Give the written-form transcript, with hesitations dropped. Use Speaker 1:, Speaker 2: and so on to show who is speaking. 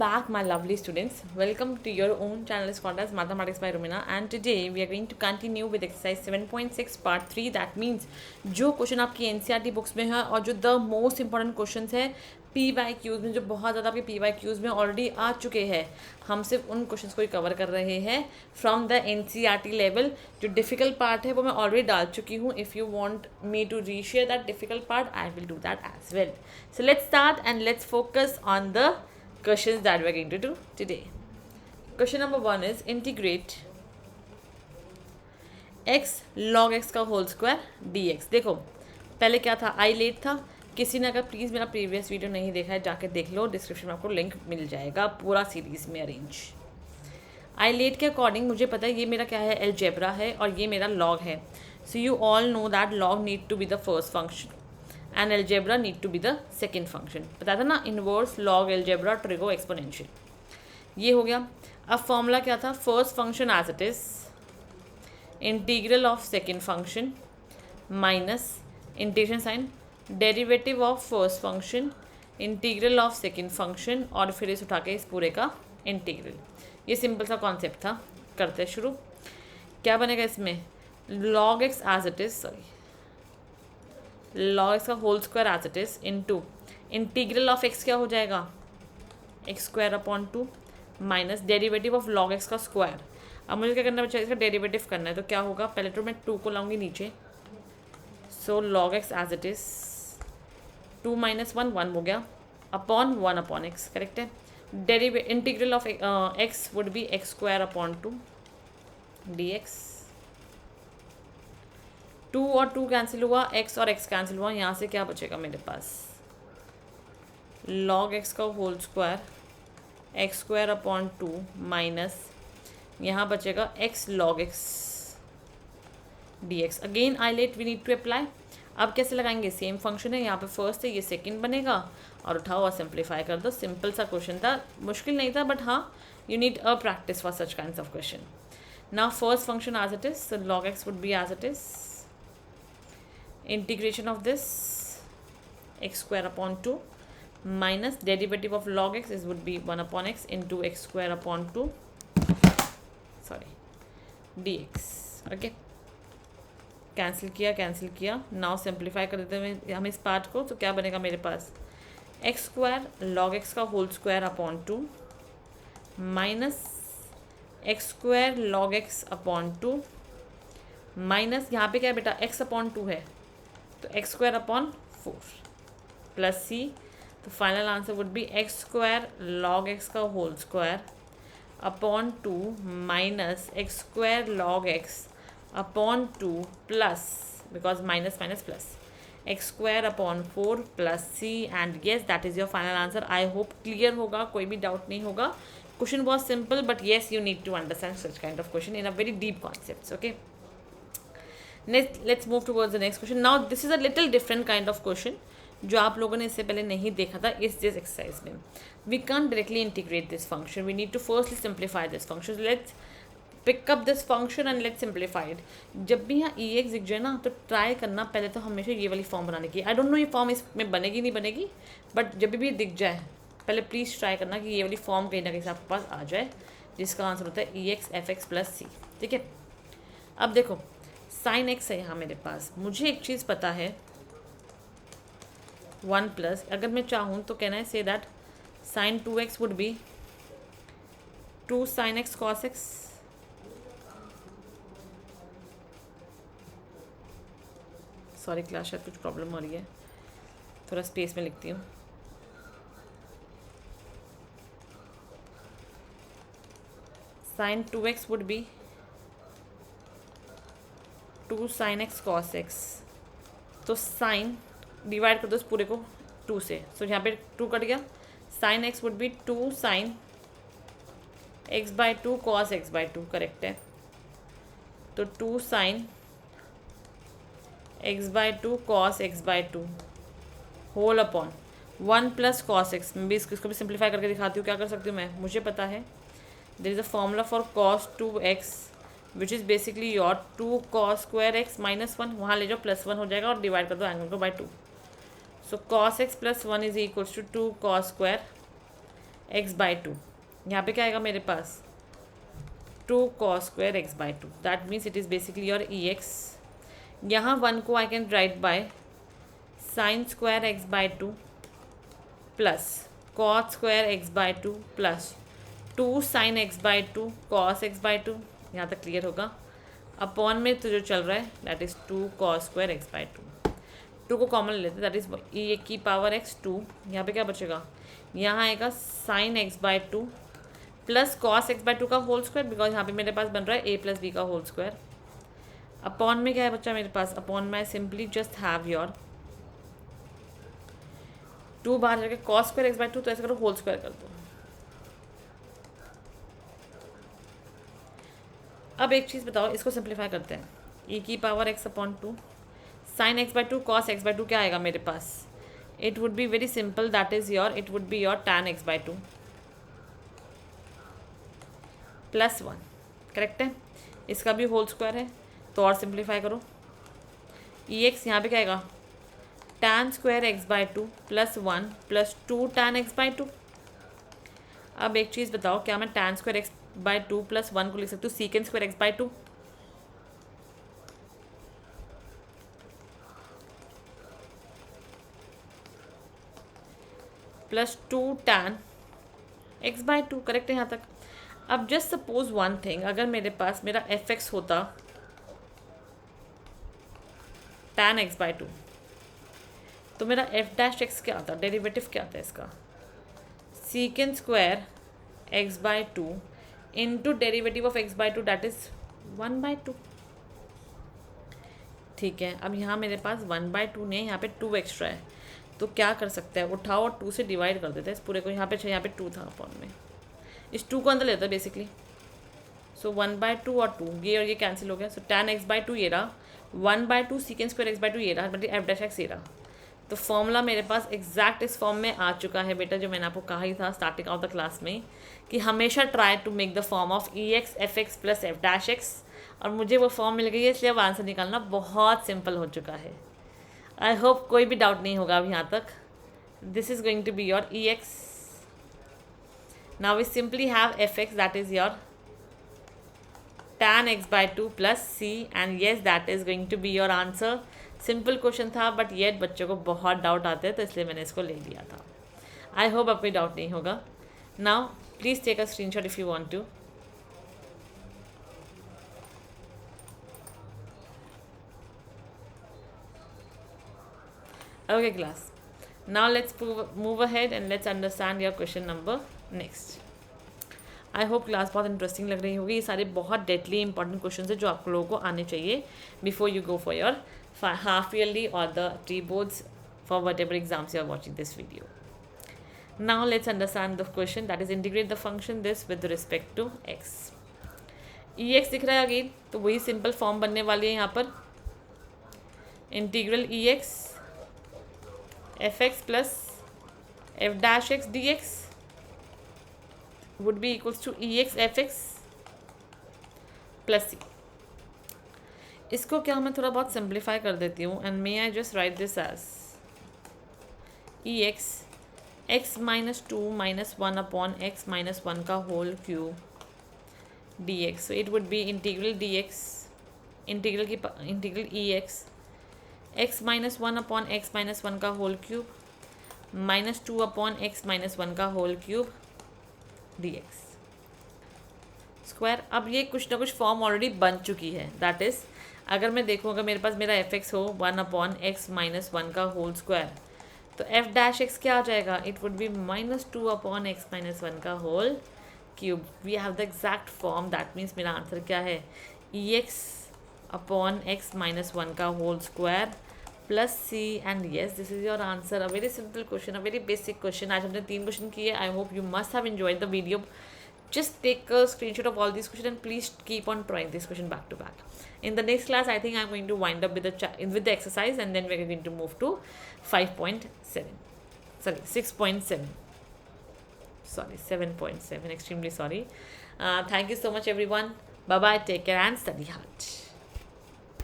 Speaker 1: back, my lovely students. Welcome to your own channel is called as Mathematics by Rumina, and today we are going to continue with exercise 7.6 part 3. That means जो question आपकी NCERT books में है और जो the most important question है P Y Qs में, जो बहुत ज़्यादा आपके पी वाई क्यूज़ में ऑलरेडी आ चुके हैं, हम सिर्फ उन क्वेश्चंस को ही कवर कर रहे हैं फ्रॉम द एनसीईआरटी लेवल. जो डिफ़िकल्ट पार्ट है वो मैं ऑलरेडी डाल चुकी हूँ. If you want me to reshare that difficult part, I will do that as well. So let's start and let's focus on the questions that we're going to do today. Question number 1 is integrate x log x का whole square dx. देखो पहले क्या था, I let था. किसी ने अगर please मेरा प्रीवियस वीडियो नहीं देखा है जाके देख लो, डिस्क्रिप्शन में आपको लिंक मिल जाएगा पूरा सीरीज़ में अरेंज. आई लेट के अकॉर्डिंग मुझे पता है ये मेरा क्या है, अलजेब्रा है और ये मेरा लॉग है. So you all know that log need to be the first function and algebra need to be the second function. पता था ना, inverse log algebra trigo exponential. ये हो गया. अब फॉर्मूला क्या था, first function as it is integral of second function minus integration sign derivative of first function integral of second function और फिर इस उठा के इस पूरे का इंटीग्रल. ये सिंपल सा कॉन्सेप्ट था. करते शुरू. क्या बनेगा इसमें, log x as it is, sorry log x का whole square as it is into integral of x क्या हो जाएगा, x square upon 2 minus derivative of log x का स्क्वायर. अब मुझे क्या करना है, इसका डेरिवेटिव करना है. तो क्या होगा, पहले तो मैं 2 को लाऊंगी नीचे. So log x as it is 2 minus 1 1 हो गया अपॉन 1 अपॉन एक्स. करेक्ट है. Integral of x would be x square upon 2 dx. 2 और 2 कैंसिल हुआ, x और x कैंसिल हुआ. यहाँ से क्या बचेगा मेरे पास, log x का whole square x square upon 2 minus यहाँ बचेगा x log x dx. Again I let we need to apply. अब कैसे लगाएंगे, सेम फंक्शन है, यहाँ पे फर्स्ट है, ये सेकंड बनेगा और उठाओ और सिंप्लीफाई कर दो. सिंपल सा क्वेश्चन था, मुश्किल नहीं था, बट हाँ you need a practice for such kinds of question. Now first function as it is, so log x would be as it is integration of this x square upon 2 minus derivative of log x is would be 1 upon x into x square upon 2 sorry dx. okay, cancel किया. Now simplify कर देते हैं हम इस part को. तो क्या बनेगा मेरे पास, एक्स स्क्वायर लॉग एक्स का whole square upon 2 minus x square log x upon 2 minus यहाँ पे क्या है बेटा, एक्स अपॉन 2 है तो x square upon 4 plus c. तो final answer would be x square log x का whole square upon 2 minus x square log x upon 2 plus, because minus minus plus, x square upon 4 plus c. And yes that is your final answer. I hope clear होगा, कोई भी doubt नहीं होगा. Question बहुत simple, but yes you need to understand such kind of question in a very deep concept. Okay, let's move towards the next question. Now this is a little different kind of question जो आप लोगों ने इससे पहले नहीं देखा था इस दिस एक्सरसाइज में. We can't directly integrate this function. We need to firstly simplify this function. So let's pick up this function and let's simplify it. जब भी यहाँ ex दिख जाए ना तो ट्राई करना पहले तो हमेशा ये वाली फॉर्म बनाने की. आई डोंट नो ये फॉर्म इसमें बनेगी नहीं बनेगी, बट जब भी दिख जाए पहले प्लीज़ ट्राई करना कि ये वाली फॉर्म कहीं ना कहीं से आपके पास आ जाए, जिसका आंसर होता है ex fx प्लस सी. ठीक है. अब देखो साइन एक्स है यहाँ मेरे पास. मुझे एक चीज़ पता है 1 प्लस, अगर मैं चाहूँ तो कहना है say that sine 2x would be 2 sine x cos x. Sorry class शायद कुछ प्रॉब्लम हो रही है, थोड़ा स्पेस में लिखती हूँ. Sine 2x would be 2 sine x cos x. तो साइन डिवाइड कर दो इस पूरे को 2 से. सो यहाँ पे 2 कट गया. Sine x would be 2 sine x by 2 cos x by 2. Correct है. तो 2 sine x by 2 cos x by 2 whole upon 1 plus cos x. मैं भी इसको भी सिंप्लीफाई करके दिखाती हूँ. क्या कर सकती हूँ मैं, मुझे पता है there is a formula for cos 2x which is basically your 2 cos square x minus 1. वहाँ ले जाओ प्लस 1 हो जाएगा और डिवाइड कर दो एंगल को by 2. So cos x plus 1 is equals to 2 cos square x by two, यहाँ पे क्या आएगा मेरे पास 2 cos square x by 2. That means it is basically your EX. यहाँ 1 को I can write by sin square x by 2 plus cos square x by 2 plus 2 sin x by 2 cos x by 2. यहाँ तक clear होगा. Upon में तो जो चल रहा है that is 2 cos square x by 2. 2 को कॉमन लेते हैं, दैट इज़ e की पावर x 2. यहाँ पे क्या बचेगा, यहाँ आएगा sin x by 2 plus cos x by 2 का होल स्क्वायर, बिकॉज यहाँ पे मेरे पास बन रहा है ए प्लस बी का होल स्क्वायर. अपॉन में क्या है बच्चा मेरे पास, अपॉन में सिंपली जस्ट हैव योर 2 बाहर जाके कॉस स्क्वायर एक्स बाई 2, तो ऐसे करो होल स्क्वायर कर दो. अब एक चीज़ बताओ, इसको सिंप्लीफाई करते हैं. ई की power x upon 2 sine x by 2 cos x by 2 क्या आएगा मेरे पास, it would be very simple, that is your, it would be your tan x by 2 plus 1. Correct है. इसका भी होल स्क्वायर है तो और सिंप्लीफाई करो. ई एक्स यहाँ पे क्या आएगा, tan square x by 2 plus 1 plus 2 tan x by 2. अब एक चीज़ बताओ, क्या मैं tan square x by 2 plus 1 को लिख सकती हूँ secant square x by 2. Plus 2 tan x by 2. Correct है यहाँ तक. अब जस्ट सपोज वन थिंग, अगर मेरे पास मेरा एफ एक्स होता टैन एक्स बाई 2, तो मेरा एफ डैश एक्स क्या आता, डेरिवेटिव क्या आता है इसका, secant square x by 2 into derivative of x by 2 that is 1 by 2. ठीक है. अब यहाँ मेरे पास 1 बाई 2 नहीं, यहाँ पे 2 एक्स्ट्रा है, तो क्या कर सकते हैं, उठाओ और 2 से डिवाइड कर देते हैं इस पूरे को. यहाँ पे 2 था अपॉन में, इस 2 को अंदर लेता है बेसिकली. सो 1 बाई 2 और 2 ये और ये कैंसिल हो गया. सो टैन एक्स बाई 2 ये रहा, 1 by 2 secant square x by 2 ये रहा, बट एफ डैश एक्स ये रहा. तो फॉर्मूला मेरे पास एग्जैक्ट इस फॉर्म में आ चुका है बेटा, जो मैंने आपको कहा ही था स्टार्टिंग ऑफ द क्लास में कि हमेशा try to make the form of e x f x plus f dash x. और मुझे वो फॉर्म मिल गई है, इसलिए अब आंसर निकालना बहुत सिंपल हो चुका है. आई होप कोई भी डाउट नहीं होगा अब यहाँ तक. This is going to be your e x. Now we simply have fx, that is your tan x by 2 plus c, and yes that is going to be your answer. Simple question था but yet बच्चों को बहुत doubt आते हैं, तो इसलिए मैंने इसको ले लिया था. आई होप अब कोई डाउट नहीं होगा. Now please take a screenshot if you want to. Okay class, now let's move ahead and let's understand your question number next. I hope class बहुत इंटरेस्टिंग लग रही होगी. ये सारे बहुत डेडली इंपॉर्टेंट क्वेश्चन है जो आप लोगों को आने चाहिए before you go for your half yearly और the pre boards for whatever exams you are watching this video. Now let's understand the question, that is integrate the function this with respect to x. E x दिख रहा है again, तो वही simple form बनने वाली है यहाँ पर. Integral E x f x plus f dash x D x would be equals to ex fx plus c. इसको क्या मैं थोड़ा बहुत सिंप्लीफाई कर देती हूँ, and may I just write this as ex x minus 2 minus 1 upon x minus 1 का whole cube dx. So it would be integral dx integral ex x minus 1 upon x minus 1 का whole cube minus 2 upon x minus 1 का whole cube dx square. अब ये कुछ ना कुछ form already बन चुकी है, दैट इज़ अगर मैं देखूँ, अगर मेरे पास मेरा एफ एक्स हो 1 अपॉन एक्स माइनस 1 का होल स्क्वायर, तो एफ डैश एक्स क्या आ जाएगा, it would be minus 2 upon x minus 1 का whole cube. We have the exact form, that means मेरा आंसर क्या है, e x upon x minus 1 का whole square plus c. And yes this is your answer. A very simple question, a very basic question. आज हमने 3 question किए. I hope you must have enjoyed the video. Just take a screenshot of all these questions and please keep on trying this question back to back. In the next class, I think I'm going to wind up with the exercise, and then we're going to move to 5.7. Sorry, 6.7. Sorry, 7.7. Extremely sorry. Thank you so much, everyone. Bye bye. Take care and study hard.